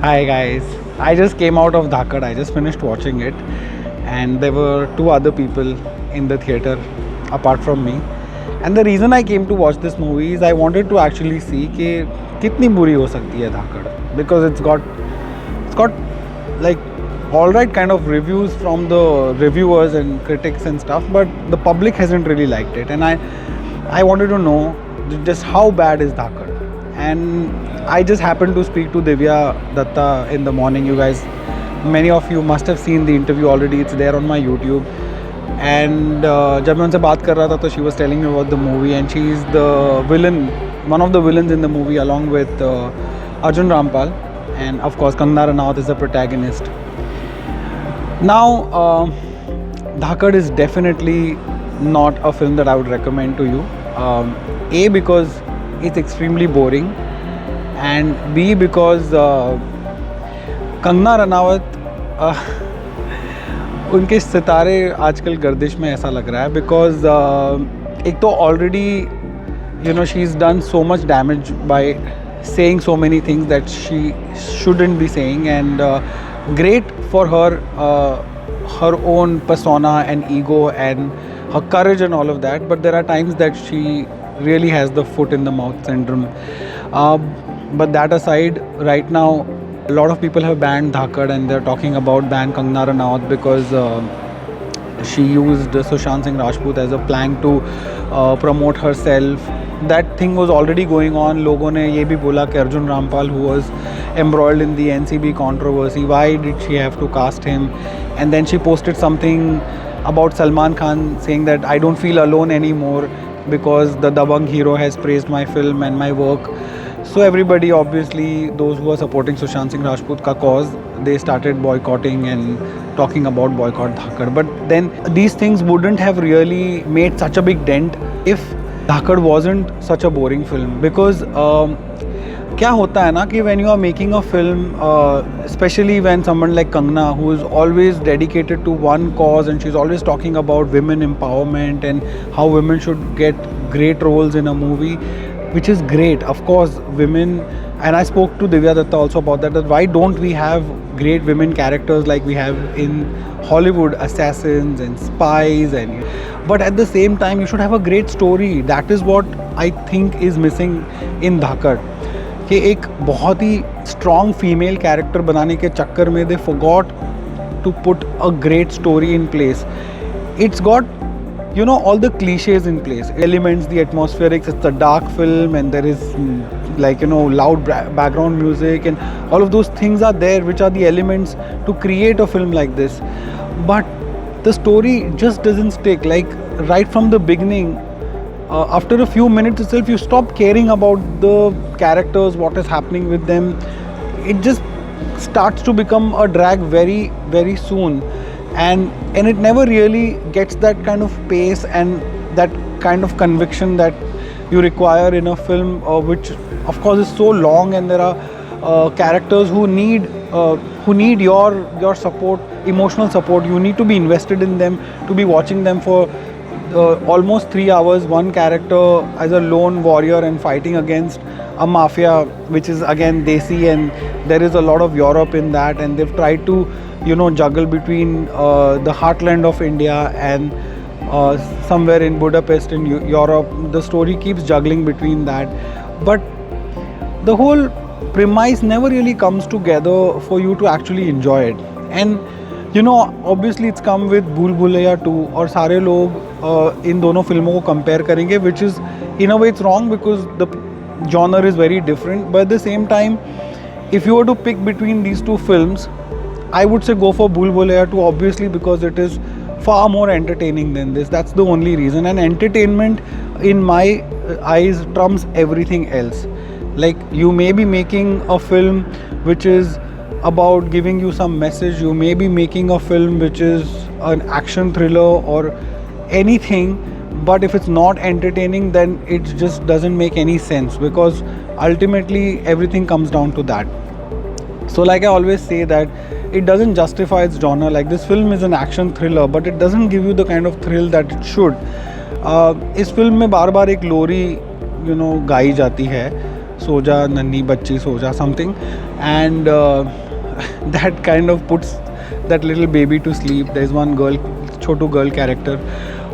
Hi guys, I just came out of Dhaakad. I just finished watching it, and there were two other people in the theater apart from me. And the reason I came to watch this movie is I wanted to actually see कि कितनी बुरी हो सकती है धाकड़, because it's got like all right kind of reviews from the reviewers and critics and stuff, but the public hasn't really liked it, and I wanted to know just how bad is Dhaakad. And I just happened to speak to Divya Datta in the morning. You guys, many of you must have seen the interview already. It's there on my YouTube. And जब मैं उनसे बात कर रहा था तो she was telling me about the movie, and she is the villain, one of the villains in the movie, along with Arjun Rampal, and of course Kangana Ranaut is the protagonist. Now, Dhaakad is definitely not a film that I would recommend to you. A, because it's extremely boring, and B, because Kangana Ranaut उनके सितारे आजकल गर्दिश में ऐसा लग रहा है, because एक तो already she is done so much damage bye saying so many things that she shouldn't be saying, and great for her own persona and ego and her courage and all of that, but there are times that she really has the foot in the mouth syndrome. But that aside, right now a lot of people have banned Dhaakad, and they're talking about ban Kangana Ranaut because she used Sushant Singh Rajput as a plank to promote herself. That thing was already going on. लोगों ने ये भी बोला कि Arjun Rampal, who was embroiled in the NCB controversy, why did she have to cast him? And then she posted something about Salman Khan saying that I don't feel alone anymore because the Dabangg hero has praised my film and my work. So everybody, obviously, those who are supporting Sushant Singh Rajput ka cause, they started boycotting and talking about boycott Dhaakad. But then these things wouldn't have really made such a big dent if Dhaakad wasn't such a boring film. Because क्या होता है ना कि when you are making a film, especially when someone like Kangana, who is always dedicated to one cause, and she's always talking about women empowerment and how women should get great roles in a movie, which is great. Of course, women, and I spoke to Divya Datta also about that why don't we have great women characters like we have in Hollywood, assassins and spies, and but at the same time you should have a great story. That is what I think is missing in Dhaakad. कि एक बहुत ही strong female character बनाने के चक्कर में they forgot to put a great story in place. It's got all the cliches in place, elements, the atmospherics. It's a dark film, and there is loud background music, and all of those things are there, which are the elements to create a film like this. But the story just doesn't stick. Like right from the beginning, after a few minutes itself, you stop caring about the characters, what is happening with them. It just starts to become a drag very, very soon. And it never really gets that kind of pace and that kind of conviction that you require in a film, which of course is so long, and there are characters who need your support, emotional support. You need to be invested in them, to be watching them for almost 3 hours, one character as a lone warrior and fighting against a mafia, which is again desi, and there is a lot of Europe in that, and they've tried to juggle between the heartland of India and somewhere in Budapest in Europe. The story keeps juggling between that, but the whole premise never really comes together for you to actually enjoy it. And obviously it's come with Bhool Bhulaiya 2, और सारे लोग इन दोनों फिल्मों को compare करेंगे, which is in a way it's wrong because the genre is very different. But at the same time, if you were to pick between these two films, I would say go for Bhool Bhulaiya 2, obviously, because it is far more entertaining than this. That's the only reason. And entertainment, in my eyes, trumps everything else. Like, you may be making a film which is about giving you some message. You may be making a film which is an action thriller or anything, but if it's not entertaining, then it just doesn't make any sense, because ultimately everything comes down to that. So like I always say that it doesn't justify its genre. Like, this film is an action thriller, but it doesn't give you the kind of thrill that it should. इस film में बार बार एक लोरी गाई जाती है. soja nanni bachchi soja something, and that kind of puts that little baby to sleep. There's one girl, chotu girl character,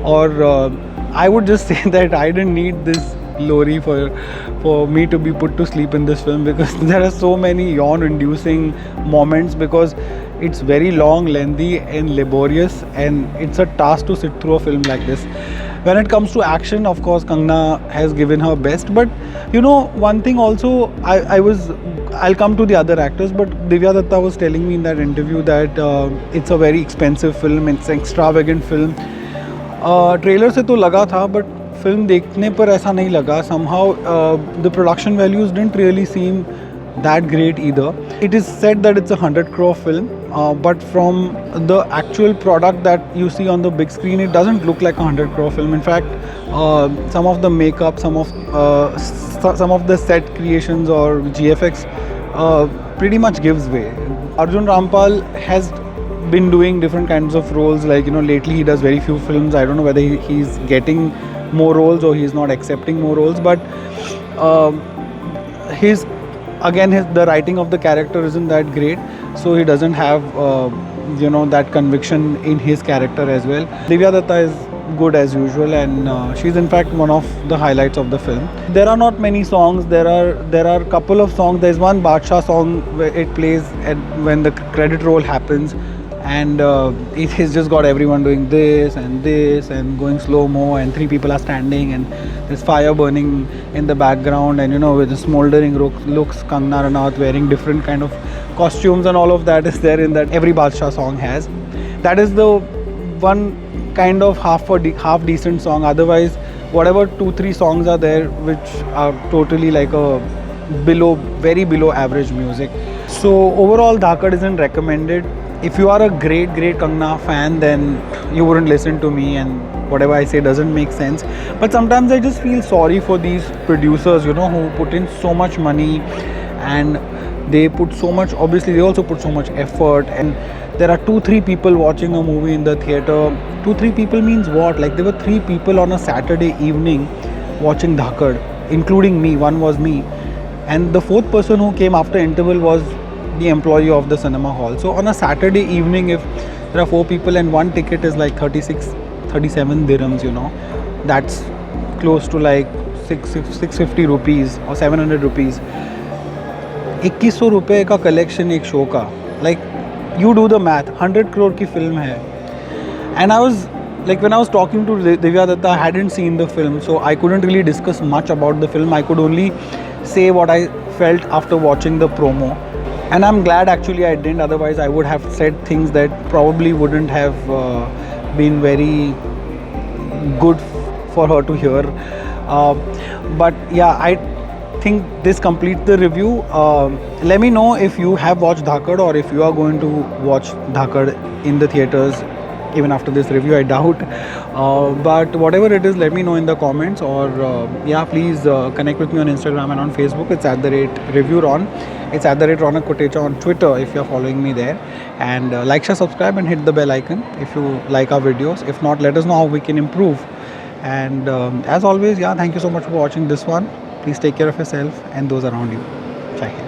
or I would just say that I didn't need this lorry for me to be put to sleep in this film, because there are so many yawn inducing moments, because it's very long, lengthy and laborious, and it's a task to sit through a film like this. When it comes to action, of course Kangana has given her best, but you know, one thing also, I'll come to the other actors, but Divya Datta was telling me in that interview that it's a very expensive film, it's an extravagant film. Trailer से तो लगा था, but film देखने पर ऐसा नहीं लगा. somehow the production values didn't really seem that great either. It is said that it's a 100 crore film, but from the actual product that you see on the big screen, it doesn't look like a 100 crore film. In fact, some of the makeup, some of the set creations or GFX pretty much gives way. Arjun Rampal has been doing different kinds of roles, like, you know, lately he does very few films. I don't know whether he's getting more roles or he's not accepting more roles, but his the writing of the character isn't that great, so he doesn't have you know, that conviction in his character as well. Divya Datta is good as usual, and she's in fact one of the highlights of the film. There are not many songs. There are a couple of songs. There's one Badshah song where it plays when the credit roll happens, and it has just got everyone doing this and going slow-mo, and three people are standing, and there's fire burning in the background, and you know, with the smoldering looks, Kangana Ranaut wearing different kind of costumes, and all of that is there in that every Badshah song has. That is the one kind of half decent song. Otherwise, whatever 2-3 songs are there which are totally like a very below average music. So overall, Dhaakad isn't recommended. If you are a great Kangana fan, then you wouldn't listen to me, and whatever I say doesn't make sense. But sometimes I just feel sorry for these producers, you know, who put in so much money, and they put so much, obviously they also put so much effort, and there are 2-3 people watching a movie in the theatre. 2-3 people means what? Like, there were 3 people on a Saturday evening watching Dhaakad, including me. One was me, and the 4th person who came after interval was the employee of the cinema hall. So on a Saturday evening, if there are 4 people and one ticket is like 37 dirhams, you know, that's close to like 650 rupees or 700 rupees. 2100 रुपये का collection एक show का, like, you do the math, 100 crore की film है. And I was like, when I was talking to Divya Datta, I hadn't seen the film, so I couldn't really discuss much about the film. I could only say what I felt after watching the promo, and I'm glad actually I didn't. Otherwise, I would have said things that probably wouldn't have been very good for her to hear. But yeah, I think this completes the review. Let me know if you have watched Dhaakad, or if you are going to watch Dhaakad in the theatres even after this review. I doubt, but whatever it is, let me know in the comments, or yeah, please connect with me on Instagram and on Facebook. It's @ReviewRon. It's @Ronak Kotecha on Twitter if you're following me there. And like, share, subscribe, and hit the bell icon if you like our videos. If not, let us know how we can improve. And as always, yeah, thank you so much for watching this one. Please take care of yourself and those around you. Jai Hind.